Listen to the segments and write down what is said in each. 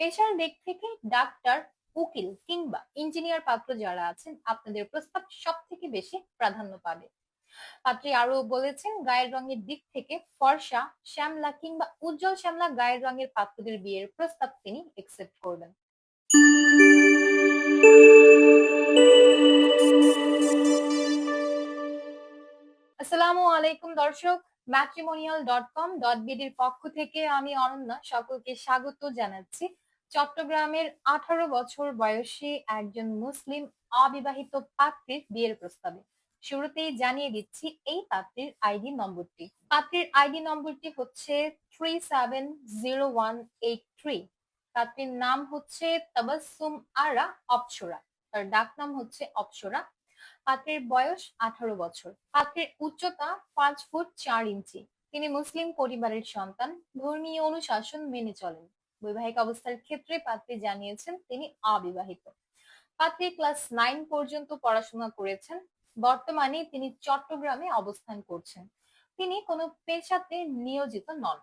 পেশার দিক থেকে ডাক্তার, উকিল কিংবা ইঞ্জিনিয়ার পাত্র যারা আছেন আপনাদের প্রস্তাব সব থেকে বেশি প্রাধান্য পাবে। পাত্রী আরো বলেছেন, গায়ের রঙের দিক থেকে ফর্সা, শ্যামলা কিংবা উজ্জ্বল শ্যামলা গায়ের রঙের পাত্রদের বিয়ের প্রস্তাব তিনি একসেপ্ট করবেন। আসসালামু আলাইকুম দর্শক, matrimonial.com.bd পক্ষ থেকে আমি অনন্যা সকলকে স্বাগত জানাচ্ছি। চট্টগ্রামের 18 বছর বয়সী একজন মুসলিম অবিবাহিত পাত্রীর বিয়ের প্রস্তাবে। শুরুতেই জানিয়ে দিচ্ছি এই পাত্রীর আইডি নম্বরটি। পাত্রীর আইডি নম্বরটি হচ্ছে 370183। পাত্রীর নাম হচ্ছে তাবাসসুম আরা অপ্সরা, তার ডাক নাম হচ্ছে অপ্সরা। পাত্রের বয়স 18 বছর। পাত্রের উচ্চতা 5 ফুট 4 ইঞ্চি। তিনি মুসলিম পরিবারের সন্তান, ধর্মীয় অনুশাসন মেনে চলেন। বৈবাহিক অবস্থার ক্ষেত্রে পাত্রী জানিয়েছেন তিনি অবিবাহিত। পাত্রী ক্লাস 9 পর্যন্ত পড়াশোনা করেছেন। বর্তমানে তিনি চট্টগ্রামে অবস্থান করছেন। তিনি কোনো পেশাতে নিয়োজিত নন।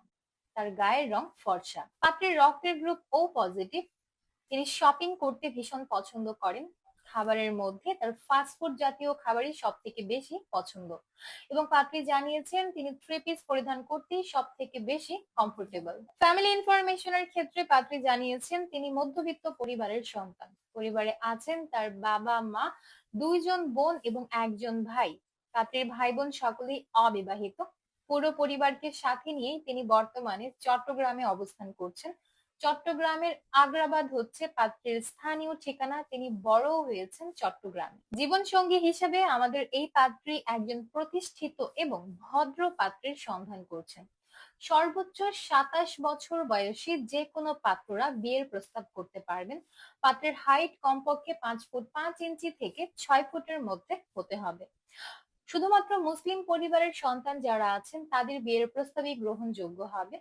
তার গায়ের রং ফর্সা। পাত্রের রক্তের গ্রুপ ও পজিটিভ। তিনি শপিং করতে ভীষণ পছন্দ করেন। খাবারের মধ্যে তার ফাস্টফুড জাতীয় খাবারই সব থেকে বেশি পছন্দ এবং পাত্রী জানিয়েছেন তিনি থ্রি পিস পরিধান করতেই সব থেকে বেশি কমফোর্টেবল। ফ্যামিলি ইনফরমেশনের ক্ষেত্রে পাত্রী জানিয়েছেন তিনি মধ্যবিত্ত পরিবারের সন্তান। পরিবারে আছেন তার বাবা মা, 2 জন বোন এবং 1 জন ভাই। পাত্রীর ভাই বোন সকলেই অবিবাহিত। পুরো পরিবারকে সাথে নিয়েই তিনি বর্তমানে চট্টগ্রামে অবস্থান করছেন। চট্টগ্রামের আগ্রাবাদ হচ্ছে পাত্রের স্থানীয় ঠিকানা। তিনি বড়ও হয়েছেন চট্টগ্রামে। জীবন সঙ্গী হিসেবে আমাদের এই পাত্রী একজন প্রতিষ্ঠিত এবং ভদ্র পাত্রের সন্ধান করছেন। সর্বোচ্চ 27 বছর বয়সী যে কোনো পাত্ররা বিয়ের প্রস্তাব করতে পারবেন। পাত্রের হাইট কমপক্ষে 5 ফুট 5 ইঞ্চি থেকে 6 ফুটের মধ্যে হতে হবে। শুধুমাত্র মুসলিম পরিবারের সন্তান যারা আছেন তাদের বিয়ের প্রস্তাবই গ্রহণযোগ্য হবে।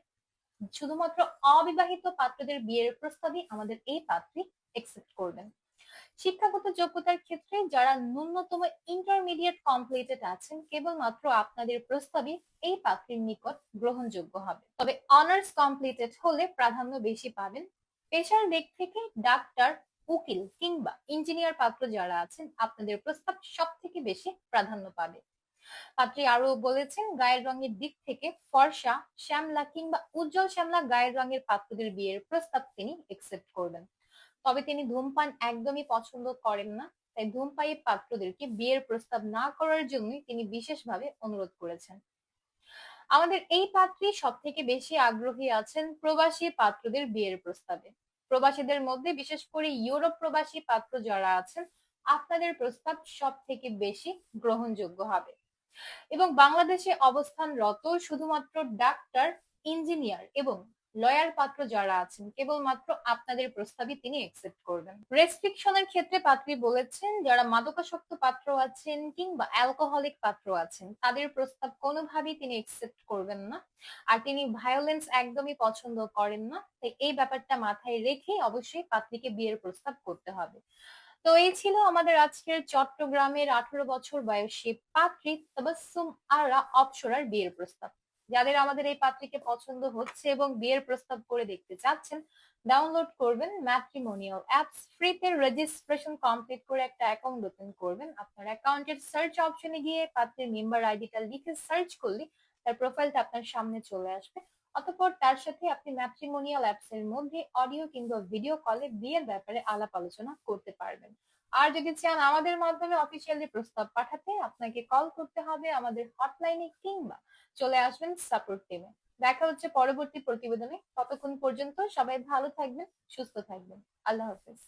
শুধুমাত্র অবিবাহিত পাত্রদের বিয়ের প্রস্তাবই আমাদের এই পাত্রী একসেপ্ট করবেন। শিক্ষাগত যোগ্যতার ক্ষেত্রে যারা ন্যূনতম ইন্টারমিডিয়েট কমপ্লিটেড আছেন কেবলমাত্র আপনাদের প্রস্তাবই এই পাত্রীর নিকট গ্রহণযোগ্য হবে। তবে অনার্স কমপ্লিটেড হলে প্রাধান্য বেশি পাবেন। পেশার দিক থেকে ডাক্তার, উকিল কিংবা ইঞ্জিনিয়ার পাত্র যারা আছেন আপনাদের প্রস্তাব সব থেকে বেশি প্রাধান্য পাবে। পাত্রী আরো বলেছেন, গায়ের রঙের দিক থেকে ফর্সা, শ্যামলা কিংবা উজ্জ্বল শ্যামলা গায়ের রঙের পাত্রদের বিয়ের প্রস্তাব তিনি একসেপ্ট করবেন। তবে তিনি ধূমপান একদমই পছন্দ করেন না। তাই ধূমপায়ী পাত্রদেরকে বিয়ের প্রস্তাব না করার জন্যই তিনি বিশেষভাবে অনুরোধ করেছেন। আমাদের এই পাত্রী সব থেকে বেশি আগ্রহী আছেন প্রবাসী পাত্রদের বিয়ের প্রস্তাবে। প্রবাসীদের মধ্যে বিশেষ করে ইউরোপ প্রবাসী পাত্র যারা আছেন আপনাদের প্রস্তাব সব থেকে বেশি গ্রহণযোগ্য হবে এবং বাংলাদেশে অবস্থানরত শুধুমাত্র ডাক্তার, ইঞ্জিনিয়ার এবং লয়ার পাত্র যারা আছেন কেবলমাত্র আপনাদের প্রস্তাবই তিনি একসেপ্ট করবেন। রেস্ট্রিকশনের ক্ষেত্রে পাত্রী বলেছেন যারা মাদকাসক্ত পাত্র আছেন কিংবা অ্যালকোহলিক পাত্র আছেন তাদের প্রস্তাব কোনোভাবেই তিনি একসেপ্ট করবেন না। আর তিনি ভায়োলেন্স একদমই পছন্দ করেন না। তাই এই ব্যাপারটা মাথায় রেখেই অবশ্যই পাত্রীকে বিয়ের প্রস্তাব করতে হবে। তো এই ছিল আমাদের আজকের চট্টগ্রামের 18 বছর বয়সী পাত্রী তাবাসসুম আরা অপ্সরার বিয়ের প্রস্তাব। যাদের আমাদের এই পাত্রীকে পছন্দ হচ্ছে এবং বিয়ের প্রস্তাব করে দেখতে চাচ্ছেন, ডাউনলোড করবেন ম্যাট্রিমোনিয়াল অ্যাপস। ফ্রিতে রেজিস্ট্রেশন কমপ্লিট করে একটা অ্যাকাউন্ট ওপেন করবেন। আপনার অ্যাকাউন্টের সার্চ অপশনে গিয়ে পাত্রীর মেম্বার আইডিটা লিখে সার্চ করলে তার প্রোফাইলটা আপনার সামনে চলে আসবে। অতঃপর তার সাথে আপনি ম্যাট্রিমোনিয়াল অ্যাপস এর মধ্যে অডিও কিংবা ভিডিও কলে বিয়ের ব্যাপারে আলাপ আলোচনা করতে পারবেন। আর যদি চান আমাদের মাধ্যমে অফিসিয়ালি প্রস্তাব পাঠাতে, আপনাকে কল করতে হবে আমাদের হটলাইনে কিংবা চলে আসবেন সাপোর্ট টিমে। দেখা হচ্ছে পরবর্তী প্রতিবেদনে। ততক্ষণ পর্যন্ত সবাই ভালো থাকবেন, সুস্থ থাকবেন। আল্লাহ হাফেজ।